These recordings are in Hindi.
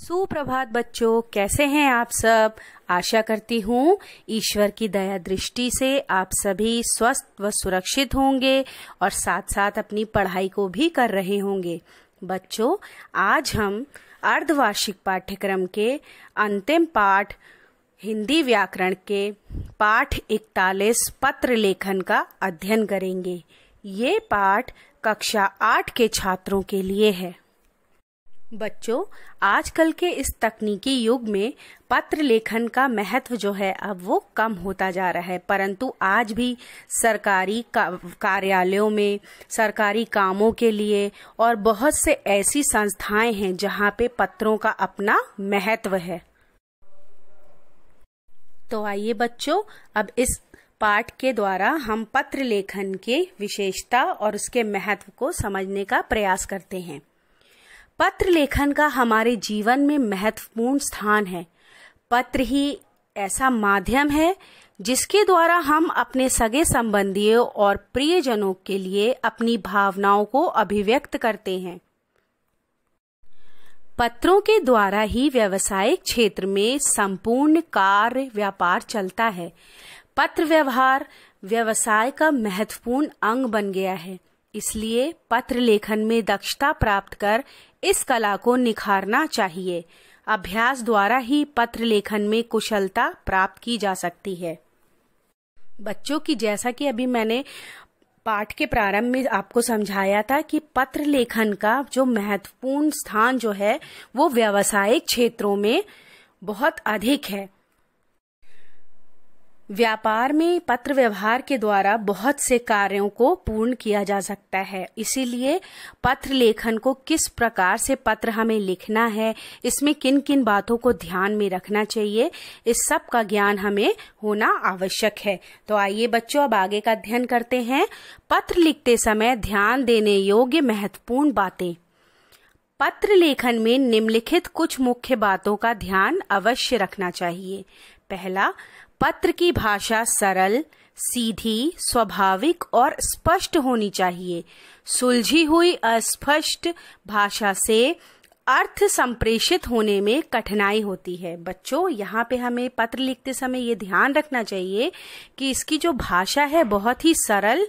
सुप्रभात बच्चों, कैसे हैं आप सब। आशा करती हूँ ईश्वर की दया दृष्टि से आप सभी स्वस्थ व सुरक्षित होंगे और साथ साथ अपनी पढ़ाई को भी कर रहे होंगे। बच्चों, आज हम अर्धवार्षिक पाठ्यक्रम के अंतिम पाठ हिंदी व्याकरण के पाठ 41 पत्र लेखन का अध्ययन करेंगे। ये पाठ कक्षा 8 के छात्रों के लिए है। बच्चों, आजकल के इस तकनीकी युग में पत्र लेखन का महत्व जो है अब वो कम होता जा रहा है, परंतु आज भी सरकारी कार्यालयों में सरकारी कामों के लिए और बहुत से ऐसी संस्थाएं हैं जहां पे पत्रों का अपना महत्व है। तो आइए बच्चों, अब इस पाठ के द्वारा हम पत्र लेखन की विशेषता और उसके महत्व को समझने का प्रयास करते हैं। पत्र लेखन का हमारे जीवन में महत्वपूर्ण स्थान है। पत्र ही ऐसा माध्यम है जिसके द्वारा हम अपने सगे संबंधियों और प्रियजनों के लिए अपनी भावनाओं को अभिव्यक्त करते हैं। पत्रों के द्वारा ही व्यावसायिक क्षेत्र में संपूर्ण कार्य व्यापार चलता है। पत्र व्यवहार व्यवसाय का महत्वपूर्ण अंग बन गया है, इसलिए पत्र लेखन में दक्षता प्राप्त कर इस कला को निखारना चाहिए। अभ्यास द्वारा ही पत्र लेखन में कुशलता प्राप्त की जा सकती है। बच्चों की जैसा कि अभी मैंने पाठ के प्रारंभ में आपको समझाया था कि पत्र लेखन का जो महत्वपूर्ण स्थान जो है वो व्यावसायिक क्षेत्रों में बहुत अधिक है। व्यापार में पत्र व्यवहार के द्वारा बहुत से कार्यों को पूर्ण किया जा सकता है, इसीलिए पत्र लेखन को किस प्रकार से पत्र हमें लिखना है, इसमें किन किन बातों को ध्यान में रखना चाहिए, इस सब का ज्ञान हमें होना आवश्यक है। तो आइए बच्चों, अब आगे का अध्ययन करते हैं। पत्र लिखते समय ध्यान देने योग्य महत्वपूर्ण बातें। पत्र लेखन में निम्नलिखित कुछ मुख्य बातों का ध्यान अवश्य रखना चाहिए। पहला, पत्र की भाषा सरल, सीधी, स्वाभाविक और स्पष्ट होनी चाहिए। सुलझी हुई अस्पष्ट भाषा से अर्थ संप्रेषित होने में कठिनाई होती है। बच्चों, यहाँ पे हमें पत्र लिखते समय ये ध्यान रखना चाहिए कि इसकी जो भाषा है बहुत ही सरल।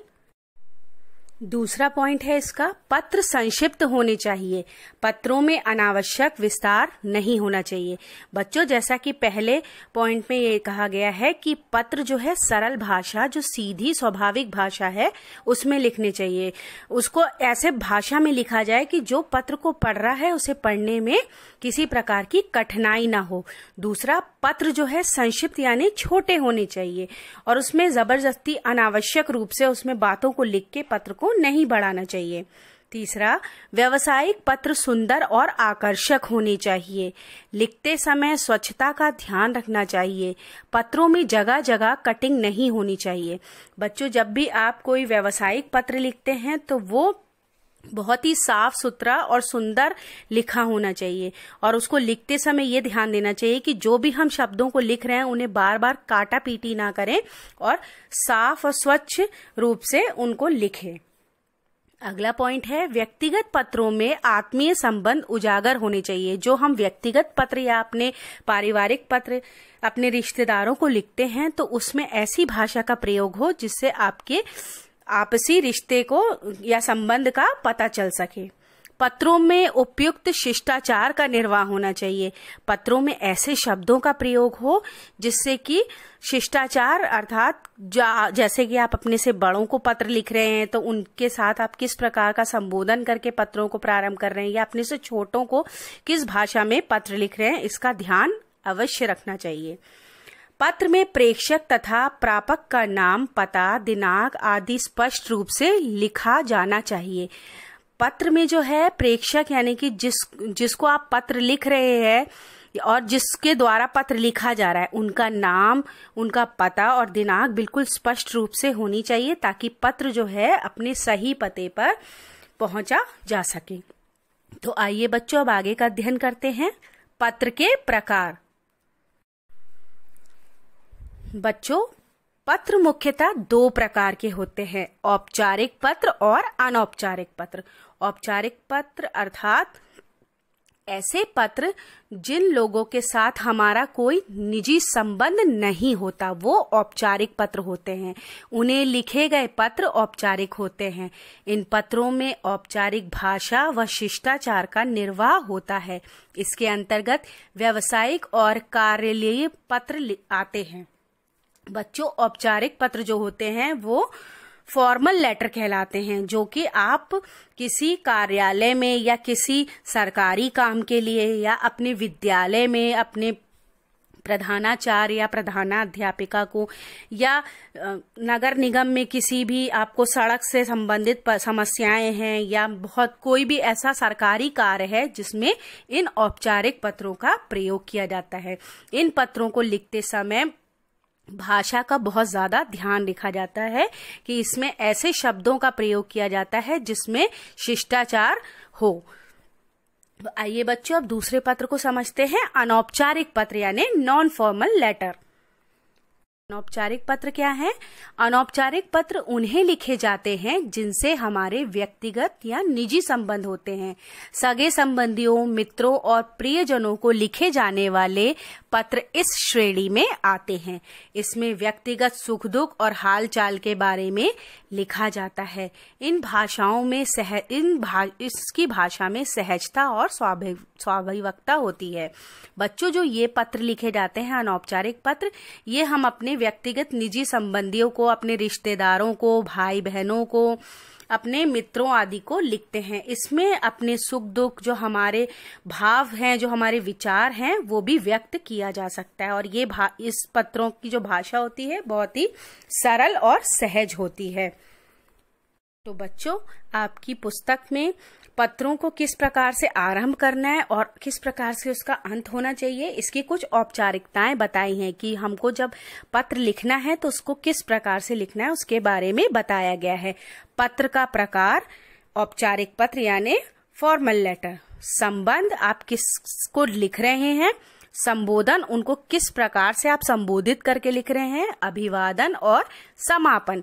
दूसरा पॉइंट है इसका, पत्र संक्षिप्त होने चाहिए। पत्रों में अनावश्यक विस्तार नहीं होना चाहिए। बच्चों, जैसा कि पहले पॉइंट में ये कहा गया है कि पत्र जो है सरल भाषा, जो सीधी स्वाभाविक भाषा है उसमें लिखने चाहिए। उसको ऐसे भाषा में लिखा जाए कि जो पत्र को पढ़ रहा है उसे पढ़ने में किसी प्रकार की कठिनाई ना हो। दूसरा, पत्र जो है संक्षिप्त यानी छोटे होने चाहिए और उसमें जबरदस्ती अनावश्यक रूप से उसमें बातों को लिख के पत्र को नहीं बढ़ाना चाहिए। तीसरा, व्यावसायिक पत्र सुंदर और आकर्षक होने चाहिए। लिखते समय स्वच्छता का ध्यान रखना चाहिए। पत्रों में जगह जगह कटिंग नहीं होनी चाहिए। बच्चों, जब भी आप कोई व्यावसायिक पत्र लिखते हैं तो वो बहुत ही साफ सुथरा और सुंदर लिखा होना चाहिए और उसको लिखते समय ये ध्यान देना चाहिए कि जो भी हम शब्दों को लिख रहे हैं उन्हें बार बार काटा पीटी ना करें और साफ और स्वच्छ रूप से उनको लिखें। अगला पॉइंट है, व्यक्तिगत पत्रों में आत्मीय संबंध उजागर होने चाहिए। जो हम व्यक्तिगत पत्र या अपने पारिवारिक पत्र अपने रिश्तेदारों को लिखते हैं तो उसमें ऐसी भाषा का प्रयोग हो जिससे आपके आपसी रिश्ते को या संबंध का पता चल सके। पत्रों में उपयुक्त शिष्टाचार का निर्वाह होना चाहिए। पत्रों में ऐसे शब्दों का प्रयोग हो जिससे कि शिष्टाचार अर्थात जैसे कि आप अपने से बड़ों को पत्र लिख रहे हैं तो उनके साथ आप किस प्रकार का संबोधन करके पत्रों को प्रारंभ कर रहे हैं या अपने से छोटों को किस भाषा में पत्र लिख रहे हैं, इसका ध्यान अवश्य रखना चाहिए। पत्र में प्रेषक तथा प्रापक का नाम, पता, दिनांक आदि स्पष्ट रूप से लिखा जाना चाहिए। पत्र में जो है प्रेषक यानी कि जिसको आप पत्र लिख रहे हैं और जिसके द्वारा पत्र लिखा जा रहा है उनका नाम, उनका पता और दिनांक बिल्कुल स्पष्ट रूप से होनी चाहिए ताकि पत्र जो है अपने सही पते पर पहुंचा जा सके। तो आइए बच्चों, अब आगे का अध्ययन करते हैं। पत्र के प्रकार। बच्चों, पत्र मुख्यतः 2 प्रकार के होते हैं, औपचारिक पत्र और अनौपचारिक पत्र। औपचारिक पत्र अर्थात ऐसे पत्र जिन लोगों के साथ हमारा कोई निजी संबंध नहीं होता वो औपचारिक पत्र होते हैं। उन्हें लिखे गए पत्र औपचारिक होते हैं। इन पत्रों में औपचारिक भाषा व शिष्टाचार का निर्वाह होता है। इसके अंतर्गत व्यावसायिक और कार्यालयीय पत्र आते हैं। बच्चों, औपचारिक पत्र जो होते हैं वो फॉर्मल लेटर कहलाते हैं, जो कि आप किसी कार्यालय में या किसी सरकारी काम के लिए या अपने विद्यालय में अपने प्रधानाचार्य या प्रधानाध्यापिका को या नगर निगम में किसी भी आपको सड़क से संबंधित समस्याएं हैं या बहुत कोई भी ऐसा सरकारी कार्य है जिसमें इन औपचारिक पत्रों का प्रयोग किया जाता है। इन पत्रों को लिखते समय भाषा का बहुत ज्यादा ध्यान रखा जाता है कि इसमें ऐसे शब्दों का प्रयोग किया जाता है जिसमें शिष्टाचार हो। आइए बच्चों, अब दूसरे पत्र को समझते हैं, अनौपचारिक पत्र यानी नॉन फॉर्मल लेटर। अनौपचारिक पत्र क्या है? अनौपचारिक पत्र उन्हें लिखे जाते हैं जिनसे हमारे व्यक्तिगत या निजी संबंध होते हैं। सगे संबंधियों, मित्रों और प्रियजनों को लिखे जाने वाले पत्र इस श्रेणी में आते हैं। इसमें व्यक्तिगत सुख दुख और हाल चाल के बारे में लिखा जाता है। इन भाषाओं में इसकी भाषा में सहजता और स्वाभाविकता होती है। बच्चों, जो ये पत्र लिखे जाते हैं अनौपचारिक पत्र, ये हम अपने व्यक्तिगत निजी संबंधियों को, अपने रिश्तेदारों को, भाई बहनों को, अपने मित्रों आदि को लिखते हैं। इसमें अपने सुख दुख, जो हमारे भाव हैं, जो हमारे विचार हैं, वो भी व्यक्त किया जा सकता है। और ये इस पत्रों की जो भाषा होती है बहुत ही सरल और सहज होती है। तो बच्चों, आपकी पुस्तक में पत्रों को किस प्रकार से आरंभ करना है और किस प्रकार से उसका अंत होना चाहिए, इसकी कुछ औपचारिकताएं बताई हैं कि हमको जब पत्र लिखना है तो उसको किस प्रकार से लिखना है, उसके बारे में बताया गया है। पत्र का प्रकार, औपचारिक पत्र यानी फॉर्मल लेटर। संबंध, आप किसको लिख रहे हैं। संबोधन, उनको किस प्रकार से आप संबोधित करके लिख रहे हैं। अभिवादन और समापन।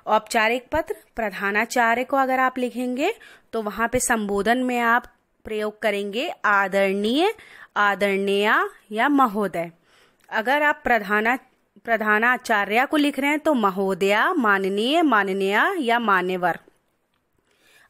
औपचारिक पत्र, प्रधानाचार्य को अगर आप लिखेंगे तो वहां पे संबोधन में आप प्रयोग करेंगे आदरणीय, आदरणीया या महोदय। अगर आप प्रधानाचार्य को लिख रहे हैं तो महोदया, माननीय, माननीया या मान्यवर।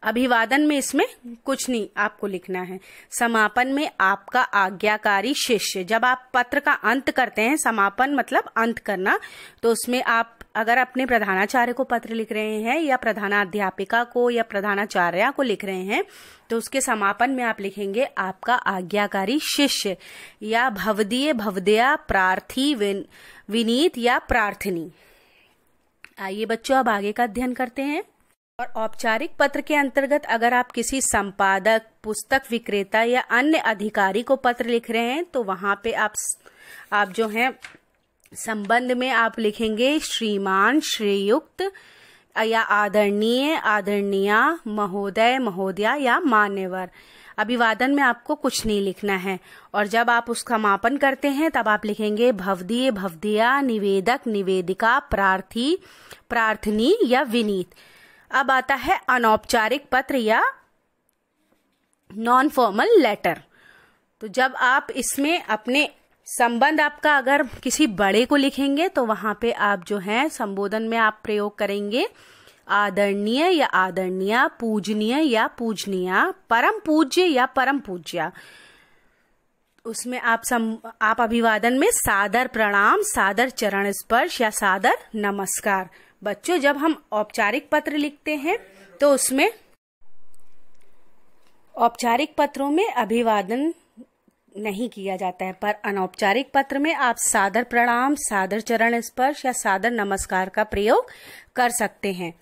अभिवादन में इसमें कुछ नहीं आपको लिखना है। समापन में आपका आज्ञाकारी शिष्य। जब आप पत्र का अंत करते हैं, समापन मतलब अंत करना, तो उसमें आप अगर अपने प्रधानाचार्य को पत्र लिख रहे हैं या प्रधानाध्यापिका को या प्रधानाचार्य को लिख रहे हैं तो उसके समापन में आप लिखेंगे आपका आज्ञाकारी शिष्य या भवदीय, भवदया, प्रार्थी, विनीत या प्रार्थनी। आइए बच्चों, अब आगे का अध्ययन करते हैं। और औपचारिक पत्र के अंतर्गत अगर आप किसी संपादक, पुस्तक विक्रेता या अन्य अधिकारी को पत्र लिख रहे हैं तो वहां पे आप जो हैं संबंध में आप लिखेंगे श्रीमान, श्रीयुक्त या आदरणीय, आदरणीया, महोदय, महोदया या मान्यवर। अभिवादन में आपको कुछ नहीं लिखना है। और जब आप उसका समापन करते हैं तब आप लिखेंगे भवदीय, भवदया, निवेदक, निवेदिका, प्रार्थी, प्रार्थनी या विनीत। अब आता है अनौपचारिक पत्र या नॉन फॉर्मल लेटर। तो जब आप इसमें अपने संबंध आपका अगर किसी बड़े को लिखेंगे तो वहां पे आप जो है संबोधन में आप प्रयोग करेंगे आदरणीय या आदरणीया, पूजनीय या पूजनीया, परम पूज्य या परम पूज्या। उसमें आप अभिवादन में सादर प्रणाम, सादर चरण स्पर्श या सादर नमस्कार। बच्चों, जब हम औपचारिक पत्र लिखते हैं तो उसमें औपचारिक पत्रों में अभिवादन नहीं किया जाता है, पर अनौपचारिक पत्र में आप सादर प्रणाम, सादर चरण स्पर्श या सादर नमस्कार का प्रयोग कर सकते हैं।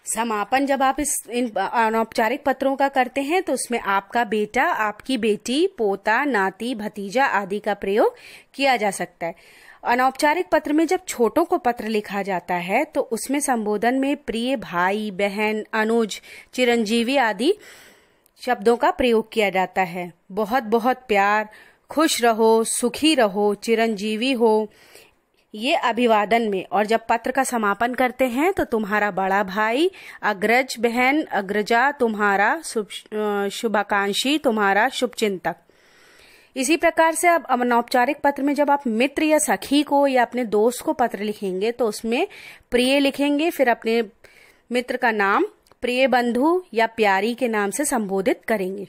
समापन जब आप इन अनौपचारिक पत्रों का करते हैं तो उसमें आपका बेटा, आपकी बेटी, पोता, नाती, भतीजा आदि का प्रयोग किया जा सकता है। अनौपचारिक पत्र में जब छोटों को पत्र लिखा जाता है तो उसमें संबोधन में प्रिय, भाई, बहन, अनुज, चिरंजीवी आदि शब्दों का प्रयोग किया जाता है। बहुत बहुत प्यार, खुश रहो, सुखी रहो, चिरंजीवी हो, ये अभिवादन में। और जब पत्र का समापन करते हैं तो तुम्हारा बड़ा भाई, अग्रज बहन, अग्रजा, तुम्हारा शुभाकांक्षी, तुम्हारा शुभचिंतक। इसी प्रकार से अब अनौपचारिक पत्र में जब आप मित्र या सखी को या अपने दोस्त को पत्र लिखेंगे तो उसमें प्रिय लिखेंगे, फिर अपने मित्र का नाम प्रिय बंधु या प्यारी के नाम से संबोधित करेंगे।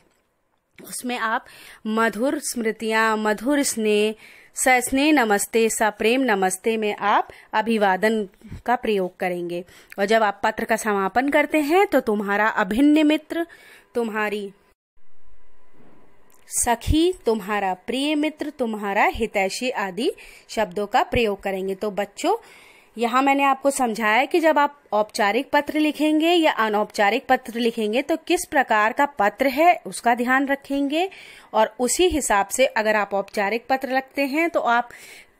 उसमें आप मधुर स्मृतियां, मधुर स्नेह, सस्नेह नमस्ते, सप्रेम नमस्ते में आप अभिवादन का प्रयोग करेंगे। और जब आप पत्र का समापन करते हैं तो तुम्हारा अभिन्न मित्र, तुम्हारी सखी, तुम्हारा प्रिय मित्र, तुम्हारा हितैषी आदि शब्दों का प्रयोग करेंगे। तो बच्चों, यहाँ मैंने आपको समझाया कि जब आप औपचारिक पत्र लिखेंगे या अनौपचारिक पत्र लिखेंगे तो किस प्रकार का पत्र है उसका ध्यान रखेंगे, और उसी हिसाब से अगर आप औपचारिक पत्र लिखते हैं तो आप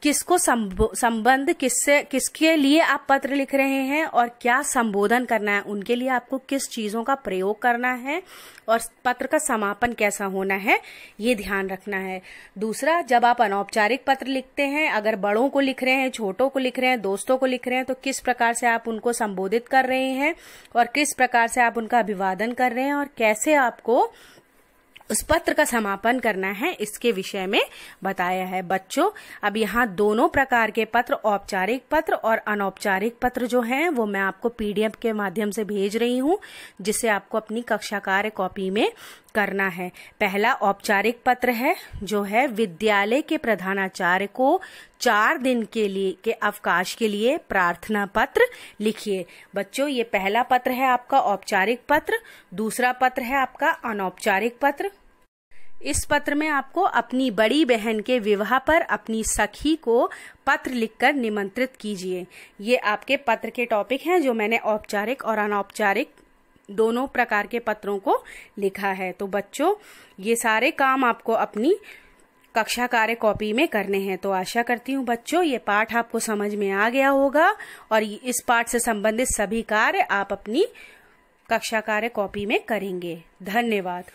किसको संबंध किसके लिए आप पत्र लिख रहे हैं और क्या संबोधन करना है, उनके लिए आपको किस चीजों का प्रयोग करना है और पत्र का समापन कैसा होना है, ये ध्यान रखना है। दूसरा, जब आप अनौपचारिक पत्र लिखते हैं, अगर बड़ों को लिख रहे हैं, छोटों को लिख रहे हैं, दोस्तों को लिख रहे हैं, तो किस प्रकार से आप उनको संबोधित कर रहे हैं और किस प्रकार से आप उनका अभिवादन कर रहे हैं और कैसे आपको उस पत्र का समापन करना है, इसके विषय में बताया है। बच्चों, अब यहाँ दोनों प्रकार के पत्र, औपचारिक पत्र और अनौपचारिक पत्र जो हैं वो मैं आपको PDF के माध्यम से भेज रही हूँ, जिसे आपको अपनी कक्षा कार्य कॉपी में करना है। पहला औपचारिक पत्र है जो है विद्यालय के प्रधानाचार्य को 4 दिन के अवकाश के लिए प्रार्थना पत्र लिखिए। बच्चों, ये पहला पत्र है आपका औपचारिक पत्र, दूसरा पत्र है आपका अनौपचारिक पत्र। इस पत्र में आपको अपनी बड़ी बहन के विवाह पर अपनी सखी को पत्र लिखकर निमंत्रित कीजिए। ये आपके पत्र के टॉपिक हैं जो मैंने औपचारिक और अनौपचारिक दोनों प्रकार के पत्रों को लिखा है। तो बच्चों, ये सारे काम आपको अपनी कक्षा कार्य कॉपी में करने हैं। तो आशा करती हूँ बच्चों ये पाठ आपको समझ में आ गया होगा और इस पाठ से संबंधित सभी कार्य आप अपनी कक्षा कार्य कॉपी में करेंगे। धन्यवाद।